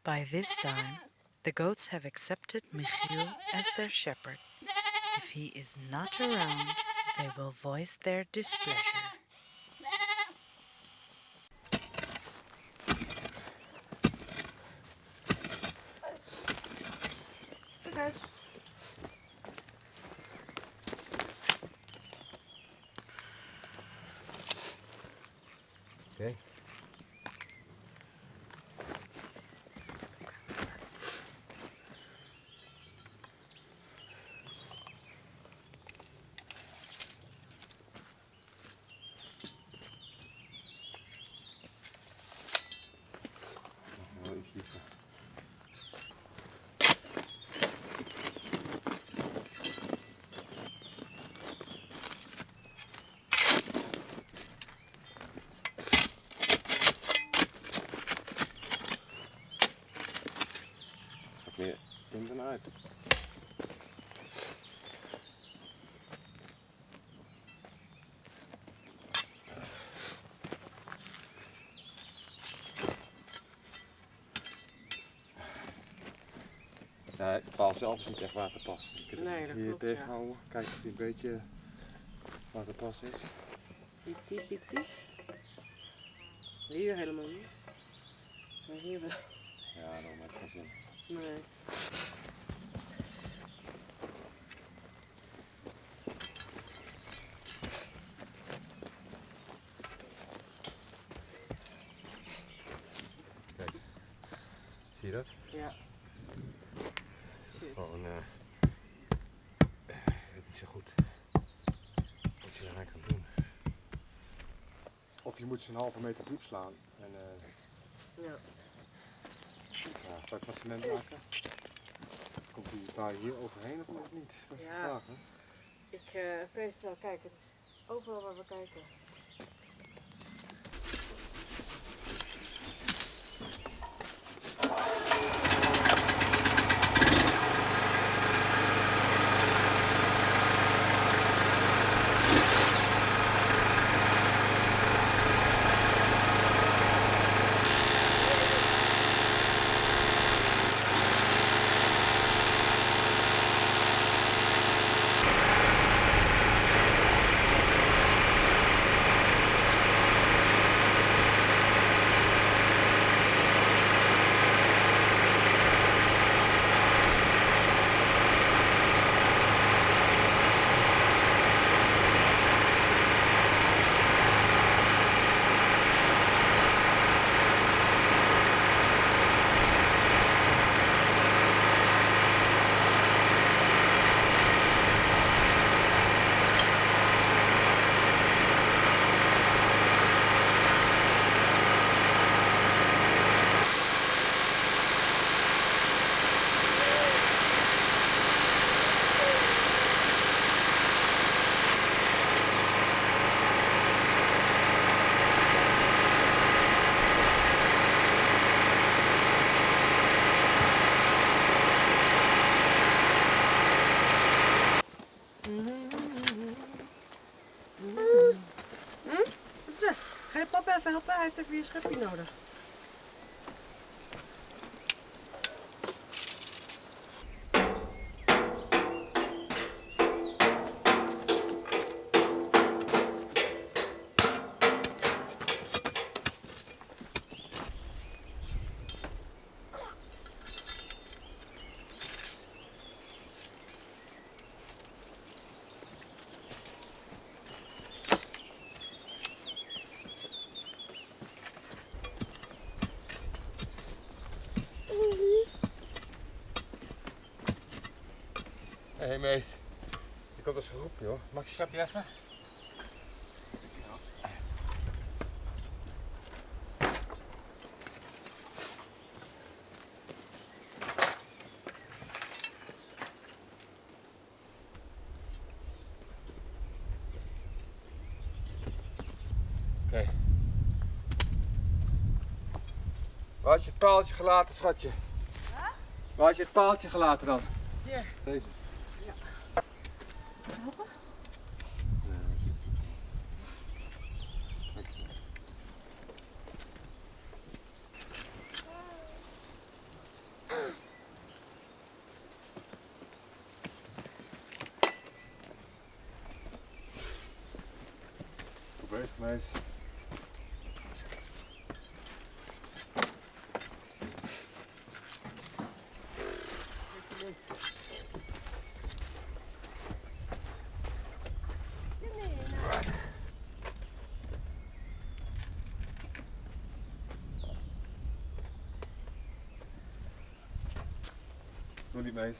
By this time, the goats have accepted Michiel as their shepherd. If he is not around, they will voice their displeasure. Okay. Okay. Wel iets liever. Gaat meer in dan uit. Ja, de paal zelf is niet echt waterpas. Je kunt Nee, het dat hier klopt, tegenhouden. Kijk of hij een beetje waterpas is. Pitsie, pitsie. Hier helemaal niet. Maar hier wel. Ja, dan heb ik geen zin. Nee. Kijk, zie je dat? Ja. Shit. Gewoon, ik weet niet zo goed wat je eraan kan doen. Of je moet ze een halve meter diep slaan. En, Ja. ja, zou ik wat cement maken? Komt die daar hier overheen of niet? Dat is de Ja. vraag, hè? Ik weet het wel, kijk, het is overal waar we kijken. Wat is er? Ga je papa even helpen? Hij heeft even je schepje nodig. Hé mees, ik had dus geroepen joh. Mag je schepje even? Oké. Waar had je het paaltje gelaten, schatje? Huh? Waar had je het paaltje gelaten dan? Hier. Deze. Ja. Helpen? Meis. Doe niet meis.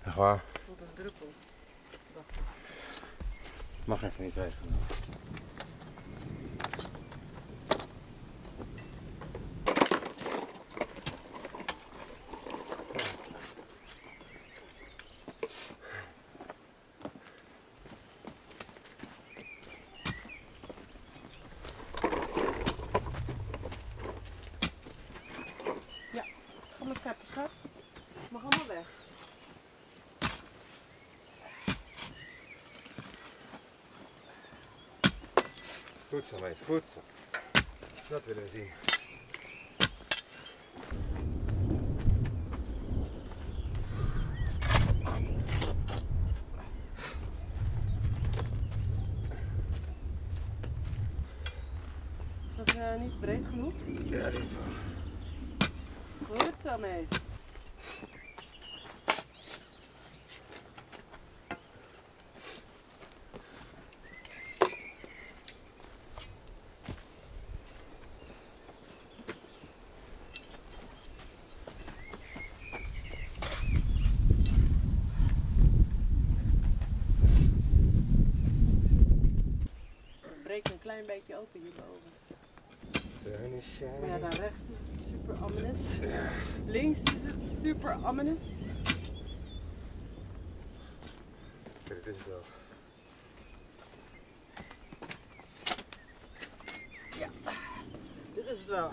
Echt waar? Ik voelde een druppel. Mag even niet regenen. Ga maar kappen, schat. Mag allemaal weg. Goed zo meis, goed zo. Dat willen we zien. Is dat niet breed genoeg? Ja, dit wel. Goed zo, meis. Het breekt een klein beetje open hierboven. Maar ja, daar rechts is het super ominous. Links is het super ominous. Kijk, dit is het wel. Ja, dit is het wel.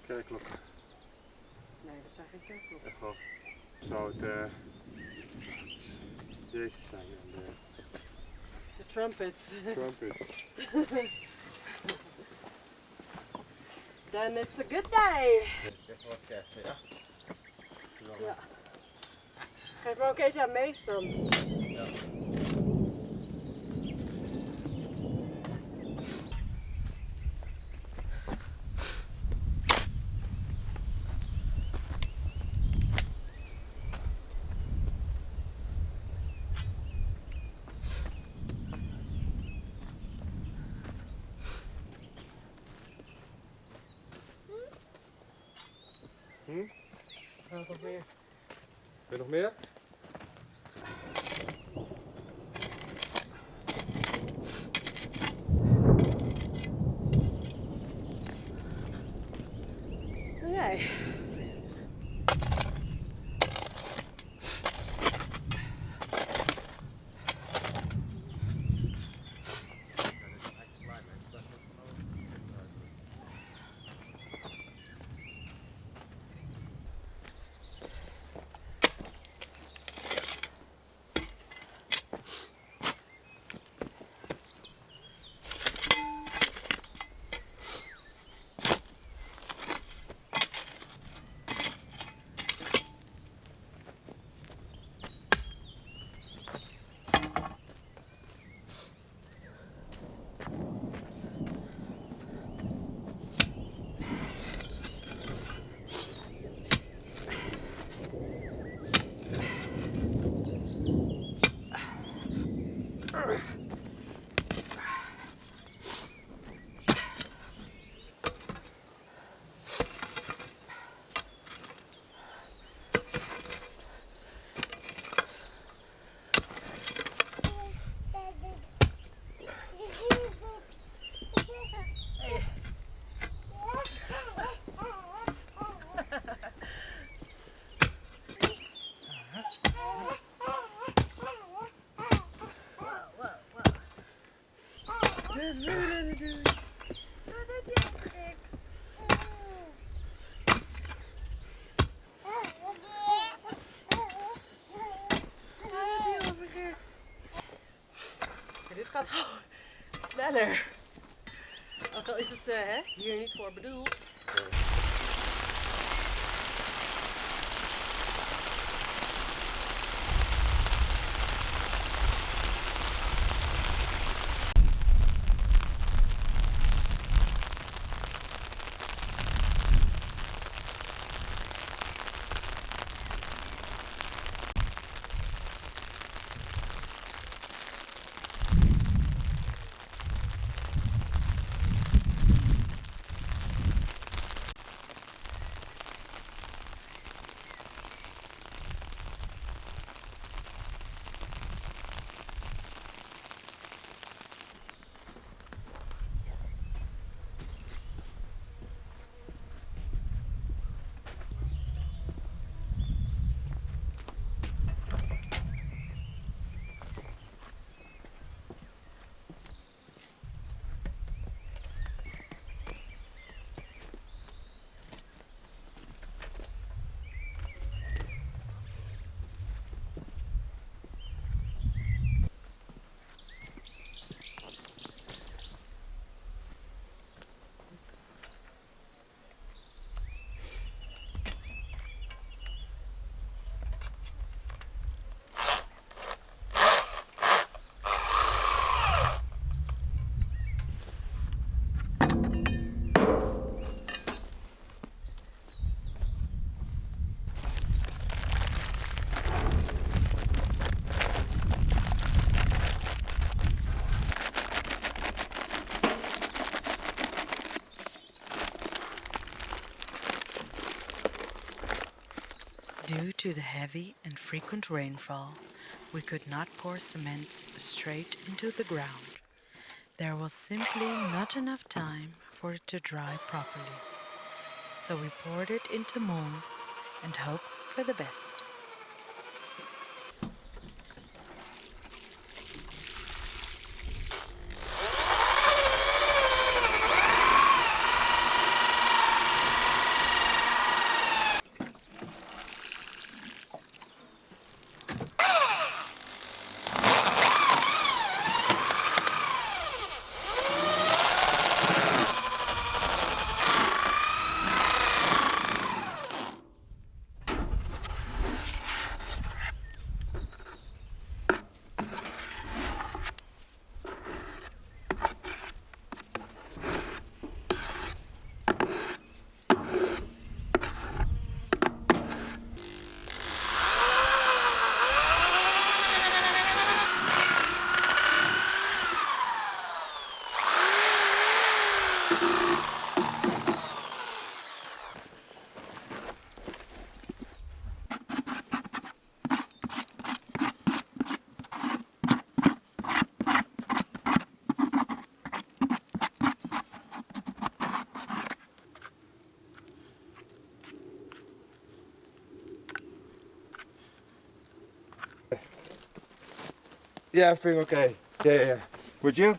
Kerkklokken. Nee, dat zijn geen kerkklokken. Echt wel. Zou het Jezus zijn en De trumpets. de trumpets. Then it's a good day. Echt wel kerst, ja? Ja. Geef me ook eentje aan Mees dan. Ja. Nog meer. Wil je nog meer? Nee. Officieel is het hier niet voor bedoeld. Due to the heavy and frequent rainfall, we could not pour cement straight into the ground. There was simply not enough time for it to dry properly. So we poured it into molds and hoped for the best. Yeah, I feel okay. Yeah. Would you?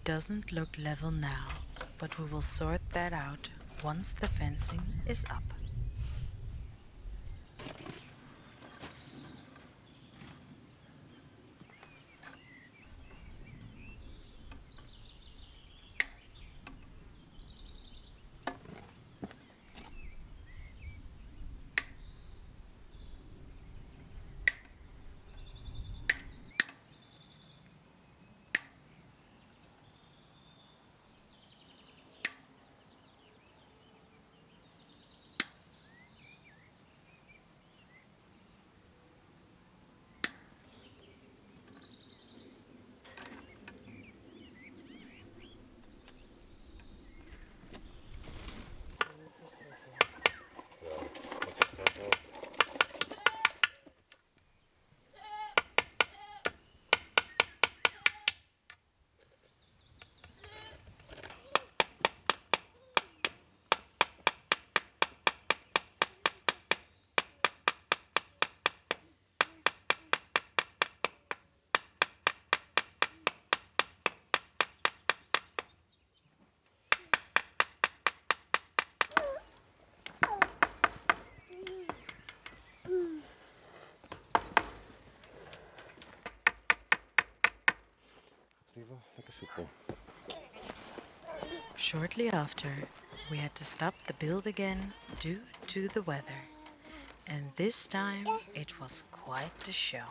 doesn't look level now, but we will sort that out once the fencing is up. Lekker soepel. Shortly after, we had to stop the build again due to the weather. And this time it was quite the show.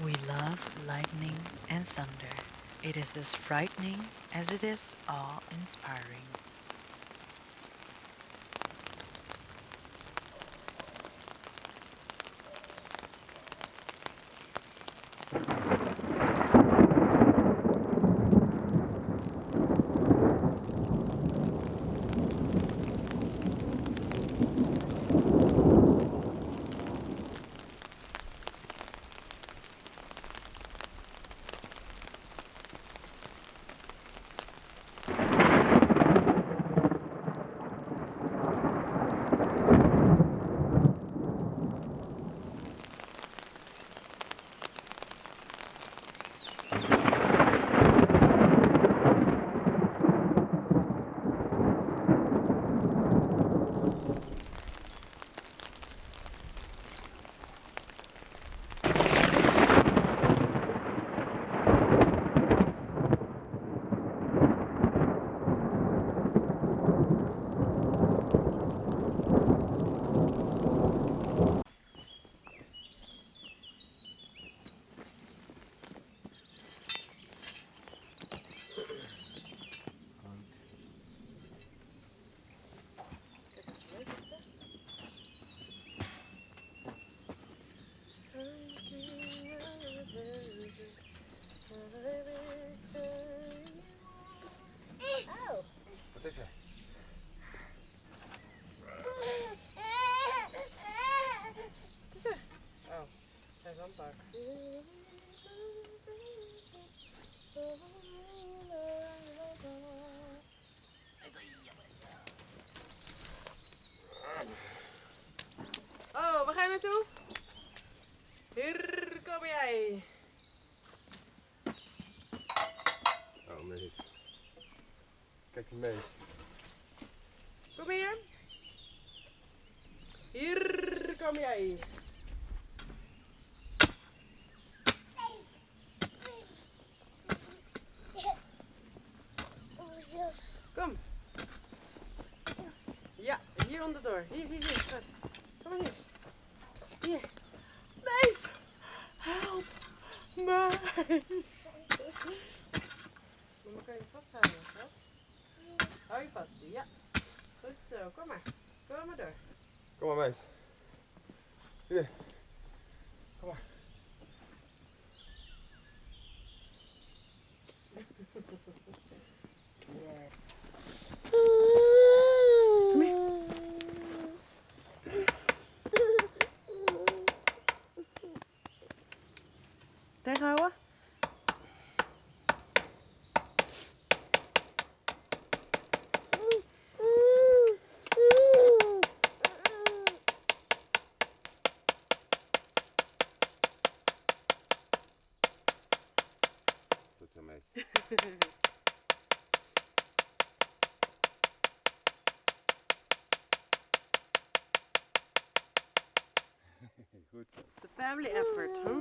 We love lightning and thunder. It is as frightening as it is awe-inspiring. Wat is er? Oh, zijn zandbak. Oh, waar ga je naartoe? Hier kom jij. Oh, mees. Kijk die mees. Kom hier. Hier kom jij. Kom. Ja, hier onderdoor. Hier. Goed. Kom maar hier. Hier. Meis. Help. Meis. Mama, kan je vasthouden? Hè? Hou je vast. Ja. Goed zo. Kom maar. Kom maar door. Kom maar, mees. Hier. Kom maar. Kom hier. Tegenhouden. Goed. It's a family effort, huh?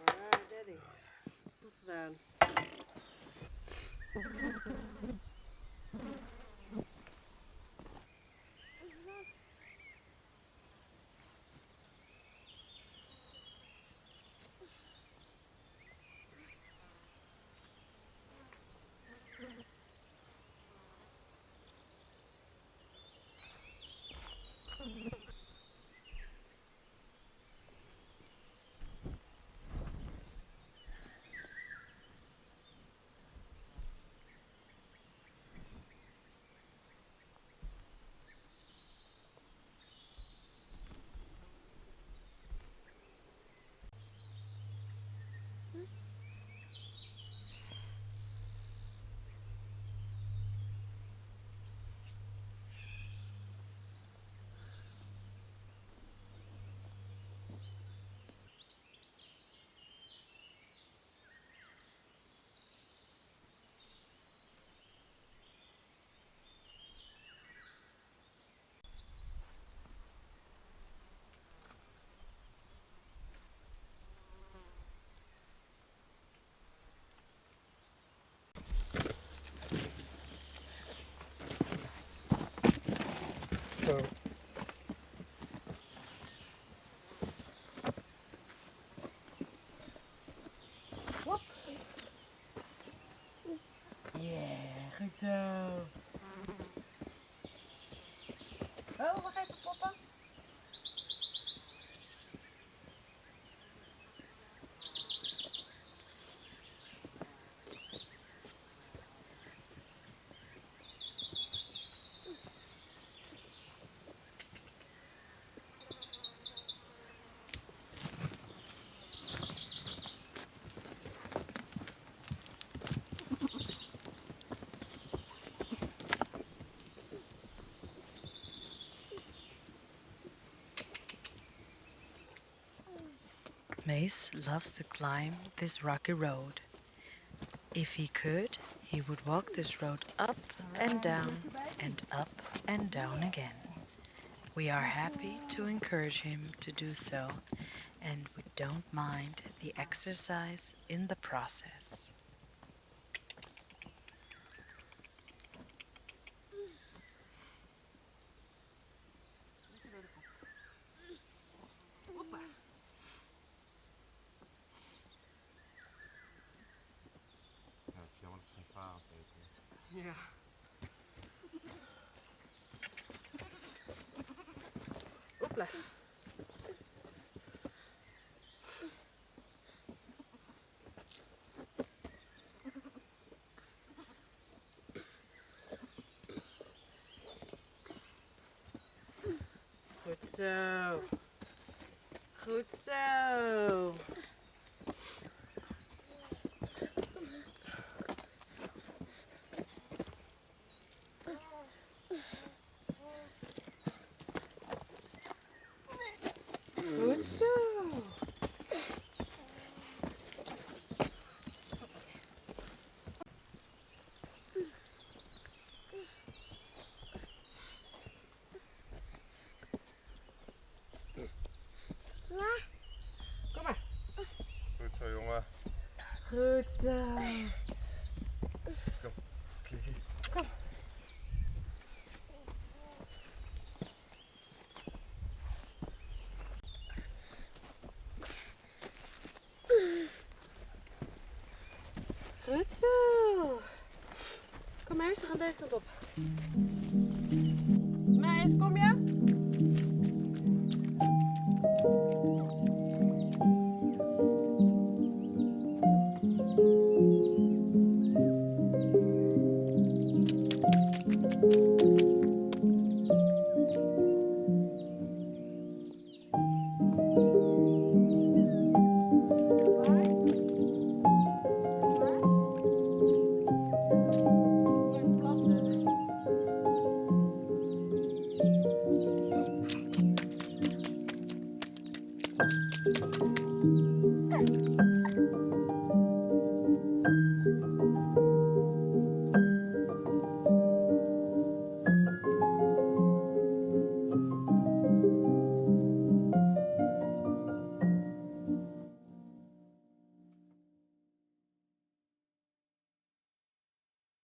Alright, Daddy. Goed gedaan. Zo. Yeah, goed zo. Oh, wacht even, papa. Mace loves to climb this rocky road. If he could, he would walk this road up and down and up and down again. We are happy to encourage him to do so, and we don't mind the exercise in the process. Ja, het is jammer dat ze geen parels eten. Ja. Hopla. Goed zo. Goed zo. Goed zo. Kom maar. Goed zo. Kom. Goed zo. Kom Meis, we gaan deze kant op. Meis, kom je? Plassen.